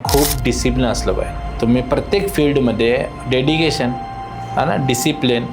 खूप डिसिप्लिन असलं पाहिजे. तुम्ही प्रत्येक फील्डमध्ये डेडिकेशन ना, डिसिप्लिन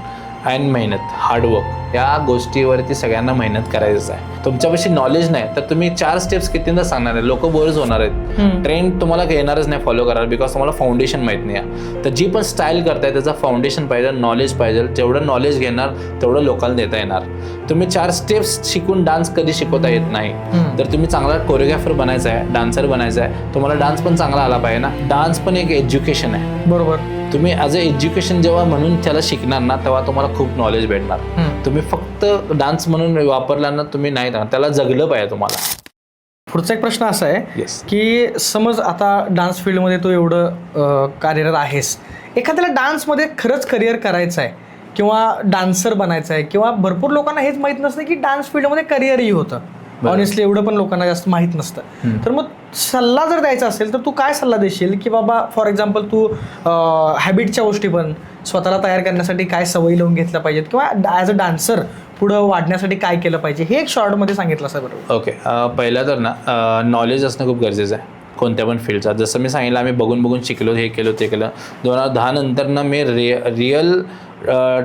आणि मेहनत, हार्डवर्क या गोष्टीवरती सगळ्यांना मेहनत करायचं आहे. तुमच्यापाशी नॉलेज नाही तर तुम्ही 4 स्टेप्स कितींदा सांगणार आहे, लोक बोरच होणार आहेत. ट्रेंड तुम्हाला येणारच नाही फॉलो करायला, बिकॉज तुम्हाला फाउंडेशन माहीत नाही आहे. तर जी पण स्टाईल करताय त्याचा फाउंडेशन पाहिजे, नॉलेज पाहिजे. जेवढं नॉलेज घेणार तेवढं लोकांना देता येणार. तुम्ही 4 स्टेप्स शिकून डान्स कधी शिकवता येत नाही. तर तुम्ही चांगला कोरिओग्राफर बनायचा आहे, डान्सर बनायचा आहे, तुम्हाला डान्स पण चांगला आला पाहिजे ना. डान्स पण एक एज्युकेशन आहे. बरोबर. तुम्ही ॲज अ एज्युकेशन जेव्हा म्हणून त्याला शिकणार ना, तेव्हा तुम्हाला खूप नॉलेज भेटणार. तुम्ही फक्त डान्स म्हणून वापरला ना, तुम्ही नाही, त्याला जगलं पाहिजे तुम्हाला. पुढचा एक प्रश्न असा आहे येस, की समज आता डान्स फील्डमध्ये तू एवढं कार्यरत आहेस, एखाद्याला डान्समध्ये खरंच करिअर करायचं आहे किंवा डान्सर बनायचं आहे, किंवा भरपूर लोकांना हेच माहीत नसतं की डान्स फील्डमध्ये करिअरही होतं. ऑनेस्टली एवढं पण लोकांना जास्त माहीत नसतं. तर मग सल्ला जर द्यायचा असेल तर तू काय सल्ला देशील की बाबा फॉर एक्झाम्पल तू हॅबिटच्या गोष्टी पण स्वतःला तयार करण्यासाठी काय सवयी लावून घेतल्या पाहिजेत, किंवा ॲज अ डान्सर पुढं वाढण्यासाठी काय केलं पाहिजे, हे एक शॉर्टमध्ये सांगितलं असं बरोबर. ओके. पहिलं तर ना नॉलेज असणं खूप गरजेचं आहे कोणत्या पण फील्डचा. जसं मी सांगितलं, आम्ही बघून बघून शिकलो, हे केलं ते केलं. 2010 नंतर ना मी रिअल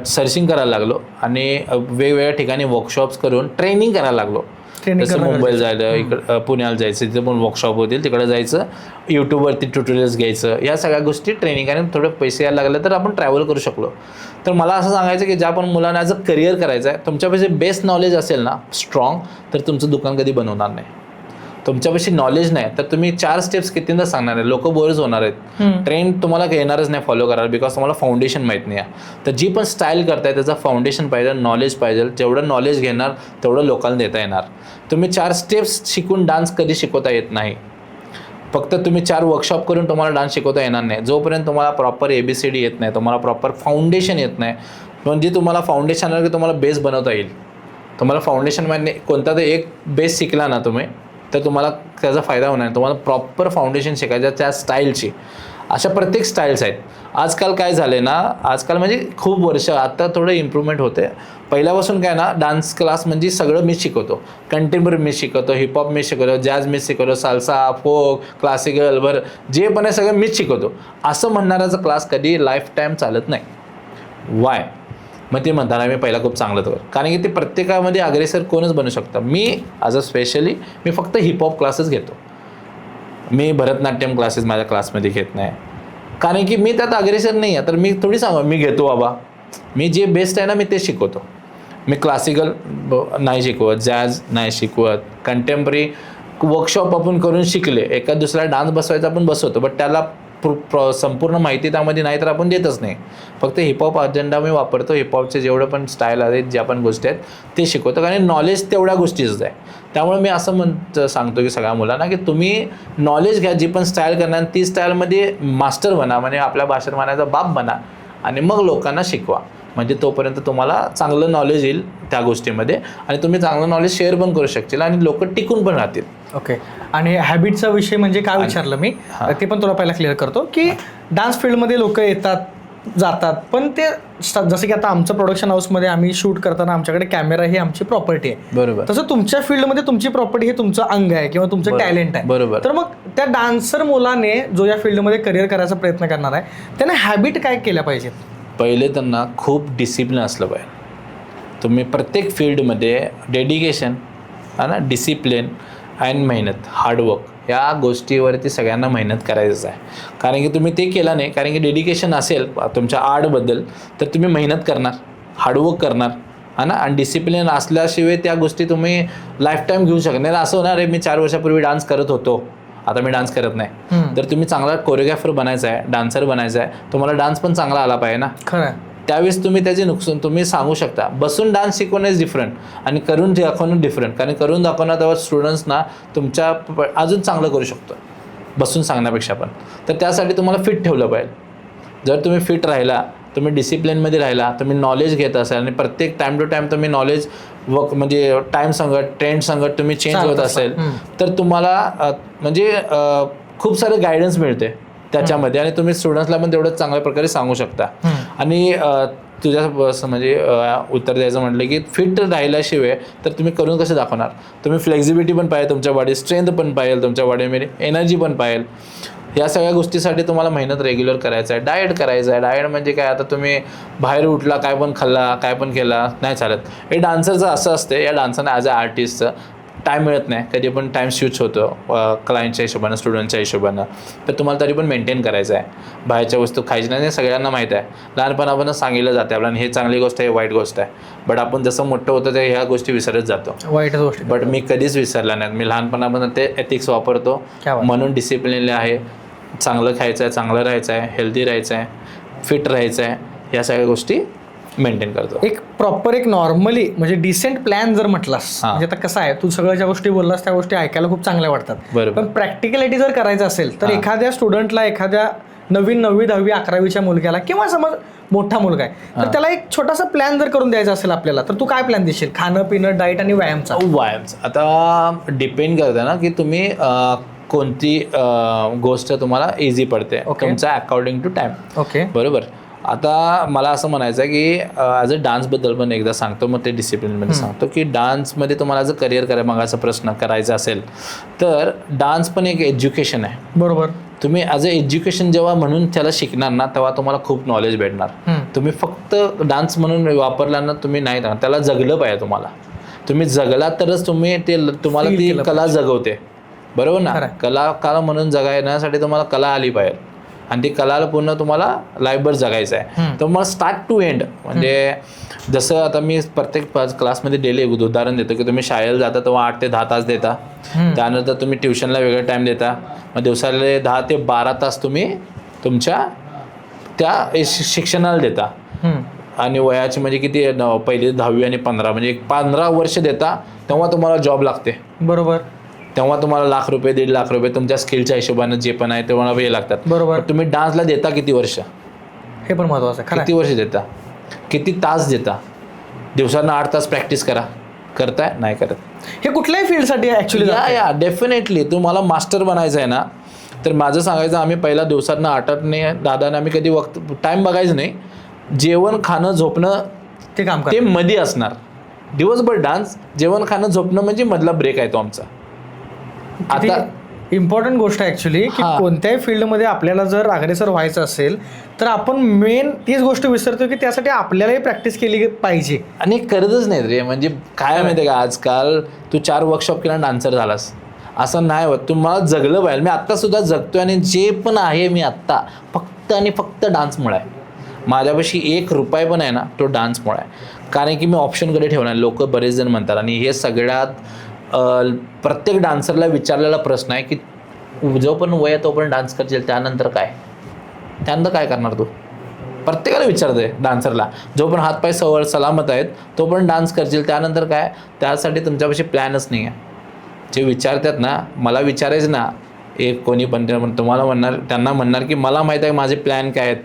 सर्चिंग करायला लागलो आणि वेगवेगळ्या ठिकाणी वर्कशॉप्स करून ट्रेनिंग करायला लागलो. जसं मुंबईला जायला, इकडं पुण्याला जायचं, तिथे पण वर्कशॉप होतील, तिकडे जायचं, यूट्यूबवरती ट्युटोरियल्स घ्यायचं, या सगळ्या गोष्टी ट्रेनिंग. आणि थोडे पैसे यायला लागले तर आपण ट्रॅव्हल करू शकलो. तर मला असं सांगायचं की ज्या पण मुलांना ॲज अ करिअर करायचं आहे, तुमच्यापाशी बेस्ट नॉलेज असेल ना, स्ट्रॉंग, तर तुमचं दुकान कधी बनवणार नाही. तुमच्यापाशी नॉलेज नाही तर तुम्ही 4 स्टेप्स कितींदा सांगणार आहे, लोक बोरच होणार आहेत. ट्रेंड तुम्हाला येणारच नाही फॉलो करायला, बिकॉज तुम्हाला फाउंडेशन माहीत नाही आहे. तर जी पण स्टाईल करताय त्याचा फाउंडेशन पाहिजे, नॉलेज पाहिजे. जेवढं नॉलेज घेणार तेवढं लोकांना देता येणार. तुम्ही 4 स्टेप्स शिकून डान्स कधी शिकवता येत नाही. फक्त तुम्ही 4 वर्कशॉप करून तुम्हाला डान्स शिकवता येणार नाही. जोपर्यंत तुम्हाला प्रॉपर ABCD येत नाही, तुम्हाला प्रॉपर फाउंडेशन येत नाही. म्हणजे तुम्हाला फाउंडेशन आलं की तुम्हाला बेस बनवता येईल. तुम्हाला फाउंडेशन म्हणजे कोणता तर एक बेस शिकला ना तुम्ही, तर तुम्हाला त्याचा फायदा होणार नाही. तुम्हाला प्रॉपर फाउंडेशन शिकायचं त्या स्टाईलची. अशा प्रत्येक स्टाईल्स आहेत. आजकाल काय झालं आहे ना, आजकाल म्हणजे खूप वर्ष आता थोडं इम्प्रूव्हमेंट होते. पहिल्यापासून काय ना, डान्स क्लास म्हणजे सगळं मी शिकवतो. कंटेम्पररी मी शिकवतो, हिपहॉप मी शिकवतो, जॅज मी शिकवतो, साल्सा, फोक, क्लासिकल, बरं जे पण आहे सगळं मीच शिकवतो. असं म्हणणाराचा क्लास कधी लाईफ टाईम चालत नाही. वाय? मग ते म्हणताना मी पहिला खूप चांगलं होतं, कारण की ते प्रत्येकामध्ये अग्रेसर कोणच बनू शकतं. मी ॲज अ स्पेशली मी फक्त हिपहॉप क्लासेस घेतो. मी भरतनाट्यम क्लासेस माझ्या क्लासमध्ये घेत नाही, कारण की मी त्यात अग्रेसर नाही आहे. तर मी थोडी सांगू मी घेतो बाबा, मी जे बेस्ट आहे ना मी ते शिकवतो. मी क्लासिकल नाही शिकवत, जॅज नाही शिकवत, कंटेम्पररी वर्कशॉप आपण करून शिकले, एका दुसरा डान्स बसवायचा आपण बसवतो, बट त्याला संपूर्ण माहिती त्यामध्ये नाही तर आपण देतच नाही. फक्त हिपहॉप अजेंडा मी वापरतो. हिपहॉपचे जेवढं पण स्टाईल आहेत, ज्या पण गोष्टी आहेत ते शिकवतो, कारण नॉलेज तेवढ्या गोष्टीच आहे. त्यामुळे मी असं सांगतो की सगळ्या मुलांना की तुम्ही नॉलेज घ्या, जी पण स्टाईल करणार ती स्टाईलमध्ये मास्टर बना, म्हणजे आपल्या भाषेत म्हणायचा बाप बना, आणि मग लोकांना शिकवा. म्हणजे तोपर्यंत तुम्हाला चांगलं नॉलेज येईल त्या गोष्टीमध्ये, आणि तुम्ही चांगलं नॉलेज शेअर पण करू शकतील आणि लोक टिकून पण राहतील. ओके. आणि हॅबिटचा विषय म्हणजे काय विचारलं मी, ते पण तुला पहिला क्लिअर करतो की डान्स फील्डमध्ये लोक येतात जातात, पण ते जसं की आता आमचं प्रोडक्शन हाऊसमध्ये आम्ही शूट करताना आमच्याकडे कॅमेरा ही आमची प्रॉपर्टी आहे. बरोबर. तसं तुमच्या फील्डमध्ये तुमची प्रॉपर्टी हे तुमचं अंग आहे किंवा तुमचं टॅलेंट आहे. बरोबर. तर मग त्या डान्सर मुलाने जो या फील्डमध्ये करिअर करायचा प्रयत्न करणार आहे, त्याने हॅबिट काय केल्या पाहिजेत? पहिले त्यांना खूप डिसिप्लिन असलं पाहिजे. तुम्ही प्रत्येक फील्डमध्ये डेडिकेशन ना, डिसिप्लिन आणि मेहनत, हार्डवर्क या गोष्टीवरती सगळ्यांना मेहनत करायचं आहे. कारण की तुम्ही ते केलं नाही, कारण की डेडिकेशन असेल तुमच्या आर्टबद्दल तर तुम्ही मेहनत करणार, हार्डवर्क करणार है ना, आणि डिसिप्लिन असल्याशिवाय त्या गोष्टी तुम्ही लाईफ टाईम घेऊ शकणार. असं होणार आहे मी 4 वर्षापूर्वी डान्स करत होतो, आता मी डान्स करत नाही. तर तुम्ही चांगला कोरिओग्राफर बनायचा आहे, डान्सर बनायचा आहे, तुम्हाला डान्स पण चांगला आला पाहिजे ना. खरं. त्यावेळेस तुम्ही त्याचे नुकसान तुम्ही सांगू शकता. बसून डान्स शिकवणं इज डिफरंट आणि करून दाखवणं डिफरंट, कारण करून दाखवणं त्यावर स्टुडंट्सना तुमच्या अजून चांगलं करू शकतो बसून सांगण्यापेक्षा पण. तर त्यासाठी तुम्हाला फिट ठेवलं पाहिजे. जर तुम्ही फिट राहिला, तुम्ही डिसिप्लिनमध्ये राहिला, तुम्ही नॉलेज घेत असाल आणि प्रत्येक टाईम टू टाईम तुम्ही नॉलेज म्हणजे टाईम संगत ट्रेंड संगत तुम्ही चेंज होत असेल, तर तुम्हाला म्हणजे खूप सारं गायडन्स मिळते त्याच्यामध्ये, आणि तुम्ही स्टुडंट्सला पण तेवढं चांगल्या प्रकारे सांगू शकता. आणि तुझ्या म्हणजे उत्तर द्यायचं म्हटलं की फिट राहिल्याशिवाय तर तुम्ही करून कसं दाखवणार. तुम्ही फ्लेक्झिबिलिटी पण पाहिजे तुमच्या बॉडी, स्ट्रेंथ पण पाहिजे तुमच्या बॉडीमध्ये, एनर्जी पण पाहिजे. या सगळ्या गोष्टीसाठी तुम्हाला मेहनत रेग्युलर करायचं आहे. डाएट करायचं आहे. डाएट म्हणजे काय, आता तुम्ही बाहेर उठला, काय पण खाल्ला, काय पण केला, नाही चालत. हे डान्सरचं असं असते, या डान्सरनं ॲज अ आर्टिस्टचं टाईम मिळत नाही, कधी पण टाईम स्विच होतो क्लायंटच्या हिशोबानं, स्टुडंटच्या हिशोबानं. तर तुम्हाला तरी पण मेंटेन करायचं आहे. बाहेरच्या वस्तू खायची नाही, हे सगळ्यांना माहीत आहे. लहानपणापासून सांगितलं जाते आपल्याला हे चांगली गोष्ट आहे, हे वाईट गोष्ट आहे. बट आपण जसं मोठं होतं ते ह्या गोष्टी विसरत जातो. वाईट गोष्ट. बट मी कधीच विसरला नाही. मी लहानपणापासून ते एथिक्स वापरतो, म्हणून डिसिप्लिनले आहे. चांगलं खायचं आहे, चांगलं राहायचं आहे, हेल्दी राहायचं आहे, फिट राहायचं आहे, या सगळ्या गोष्टी मेंटेन करतो. एक प्रॉपर एक नॉर्मली म्हणजे डिसेंट प्लॅन जर म्हटलास, म्हणजे आता कसं आहे, तू सगळ्या ज्या गोष्टी बोललास त्या गोष्टी ऐकायला खूप चांगल्या वाटतात. बरोबर. पण प्रॅक्टिकलिटी जर करायचं असेल तर एखाद्या स्टुडंटला, एखाद्या नवीन 9वी 10वी 11वीच्या मुलग्याला किंवा समज मोठा मुलगा आहे तर त्याला एक छोटासा प्लॅन जर करून द्यायचा असेल आपल्याला, तर तू काय प्लॅन देशील? खाणं पिणं, डाएट आणि व्यायामचा. आता डिपेंड करतं ना की तुम्ही कोणती गोष्ट तुम्हाला इझी पडते, तुमचा अकॉर्डिंग टू टाइम. ओके, बरोबर. आता मला असं म्हणायचं आहे की ॲज अ डान्सबद्दल पण एकदा सांगतो, मग ते डिसिप्लिनमध्ये सांगतो की डान्समध्ये तुम्हाला जर करिअर करायचं, मग असा प्रश्न करायचा असेल तर डान्स पण एक एज्युकेशन आहे. बरोबर. तुम्ही ॲज अ एज्युकेशन जेव्हा म्हणून त्याला शिकणार ना, तेव्हा तुम्हाला खूप नॉलेज भेटणार. तुम्ही फक्त डान्स म्हणून वापरला ना, तुम्ही नाही, त्याला जगलं पाहिजे. तुम्ही जगला तरच तुम्हाला ती कला जगवते. बरोबर ना. कला म्हणून जगण्यासाठी तुम्हाला कला आली पाहिजे, आणि ती कलाला पूर्ण तुम्हाला लाईफभर जगायचं आहे. तर मग स्टार्ट टू एंड, म्हणजे जसं आता मी प्रत्येक क्लासमध्ये डेली उदाहरण देतो की तुम्ही शाळेला जाता तेव्हा 8 ते 10 तास देता, त्यानंतर तुम्ही ट्युशनला वेगळा टाईम देता, मग दिवसाला 10 ते 12 तास तुम्ही तुमच्या त्या शिक्षणाला देता. आणि वयाची म्हणजे किती, पहिली 10वी आणि 15 म्हणजे 15 वर्ष देता, तेव्हा तुम्हाला जॉब लागते. बरोबर. तेव्हा तुम्हाला लाख रुपये, 1.5 लाख रुपये तुमच्या स्किलच्या हिशोबानं जे पण आहे तेव्हा हे लागतात. बरोबर. तुम्ही डान्सला देता किती वर्ष, हे पण महत्वाचं आहे. किती वर्ष देता, किती तास देता? दिवसांना 8 तास प्रॅक्टिस करताय? नाही करत. हे कुठल्याही फील्डसाठी ऍक्च्युली या डेफिनेटली तुम्हाला मास्टर बनायचं आहे ना, तर माझं सांगायचं, आम्ही पहिला दिवसांना 8ने 10ने आम्ही कधी टाईम बघायचं नाही. जेवण खाणं झोपणं ते मध्ये असणार. दिवसभर डान्स, जेवण खाणं झोपणं म्हणजे मधला ब्रेक आहे तो आमचा. आता इम्पॉर्टंट गोष्ट आहे ऍक्च्युली की कोणत्याही फील्डमध्ये आपल्याला जर अग्रेसर व्हायचं असेल तर आपण मेन तीच गोष्ट विसरतो की त्यासाठी आपल्यालाही प्रॅक्टिस केली पाहिजे. आणि करतच नाही रे. म्हणजे काय माहिती का, आजकाल तू 4 वर्कशॉप केला डान्सर झालास असं नाही होत. तुम्हाला जगलं पाहिजे. मी आत्ता सुद्धा जगतोय, आणि जे पण आहे मी आत्ता फक्त आणि फक्त डान्समुळे आहे. माझ्यापाशी 1 रुपया पण आहे ना, तो डान्समुळे आहे. कारण की मी ऑप्शनकडे ठेवणार. लोक बरेच जण म्हणतात, आणि हे सगळ्यात प्रत्येक डान्सरला विचारलेला प्रश्न आहे की जो पण वय तो पण डान्स करशील, त्यानंतर काय करणार तू? प्रत्येकाला विचारतोय डान्सरला. जो पण हातपाय सलामत आहेत तो पण डान्स करशील, त्यानंतर काय? त्यासाठी तुमच्यापाशी प्लॅनच नाही आहे. जे विचारतात ना, मला विचारायचं ना, एक कोणी पण तुम्हाला त्यांना म्हणणार की मला माहीत आहे माझे प्लॅन काय आहेत.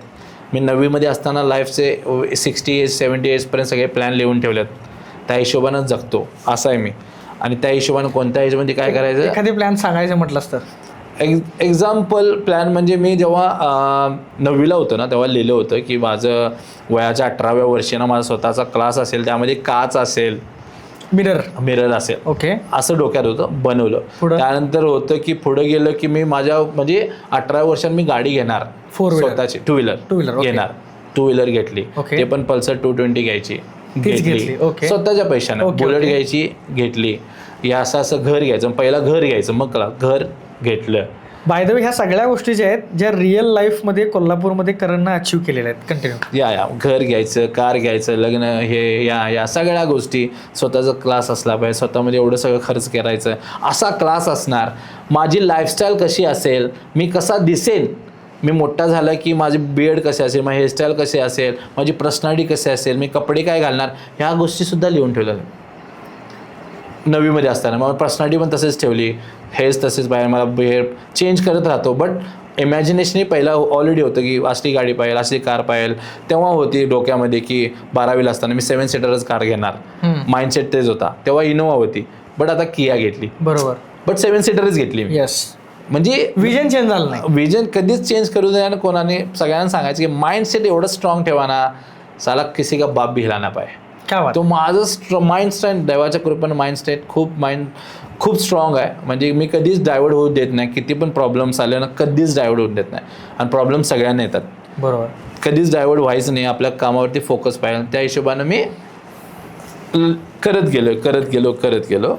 मी 9वीमध्ये असताना लाईफचे 60 एज 70 एजपर्यंत सगळे प्लॅन लिहून ठेवलेत. त्या हिशोबानं जगतो, असं आहे मी. आणि त्या हिशोबानं कोणत्या एजमध्ये काय करायचं, एखादी प्लॅन सांगायचं म्हटलंस तर एक्झाम्पल प्लॅन म्हणजे मी जेव्हा 9वीला होतो ना, तेव्हा लिहिलं होतं की माझं वयाच्या 18व्या वर्षी ना माझा स्वतःचा क्लास असेल, त्यामध्ये काच असेल, मिरर असेल. ओके, असं डोक्यात होतं, बनवलं. त्यानंतर होतं की पुढे गेलं की मी माझ्या म्हणजे 18 वर्षांत मी गाडी घेणार, स्वतःची टू व्हीलर घेणार. 2 व्हीलर घेतली, ते पण पल्सर 220 घेतली स्वतःच्या पैशानं. बुलेट घेतली. या असं घर घ्यायचं, पहिला घर घ्यायचं, मग घर घेतलं. बाय द वे, ह्या सगळ्या गोष्टी ज्या आहेत ज्या रिअल लाईफमध्ये कोल्हापूरमध्ये करणं अचीव केलेल्या आहेत. कंटिन्यू या घर घ्यायचं, कार घ्यायचं, लग्न, हे या सगळ्या गोष्टी. स्वतःचा क्लास असला पाहिजे, स्वतःमध्ये एवढं सगळं खर्च करायचं, असा क्लास असणार. माझी लाईफस्टाईल कशी असेल, मी कसा दिसेल, मी मोठा झाला की माझी बियर्ड कसे असेल, माझी हेअरस्टाईल कशी असेल, माझी पर्सनॅलिटी कशी असेल, मी कपडे काय घालणार, ह्या गोष्टीसुद्धा लिहून ठेवल्या 9वीमध्ये असताना. मग पर्सनॅलिटी पण तसेच ठेवली, हेअर्स तसेच पाहिजे, मला हेअर चेंज करत राहतो. बट इमॅजिनेशनही पहिला ऑलरेडी होतं की असली गाडी पाहिजे, असली कार पाहिजे. तेव्हा होती डोक्यामध्ये की 12वीला असताना मी 7 सीटरच कार घेणार. माइंडसेट तेच होता. तेव्हा इनोवा होती, बट आता किया घेतली. बरोबर, बट 7 सीटरच घेतली मी. म्हणजे विजन चेंज झालं नाही. विजन कधीच चेंज करू नये. आणि कोणाने सगळ्यांना सांगायचं की माइंडसेट एवढं स्ट्रॉंग ठेवा ना, साला किसी का बाप भी हिलाना पाहिजे. क्या बात. तो माझं माइंड स्टेट देवाच्या कृपेनं माइंड स्टेट खूप स्ट्रॉंग आहे. म्हणजे मी कधीच डायवर्ट होऊ देत नाही. किती पण प्रॉब्लेम्स आले ना कधीच डायवर्ट होऊ देत नाही. आणि प्रॉब्लेम सगळ्यांना येतात. बरोबर. कधीच डायवर्ट व्हायचं नाही. आपल्या कामावरती फोकस पाहिजे. त्या हिशोबानं मी करत गेलो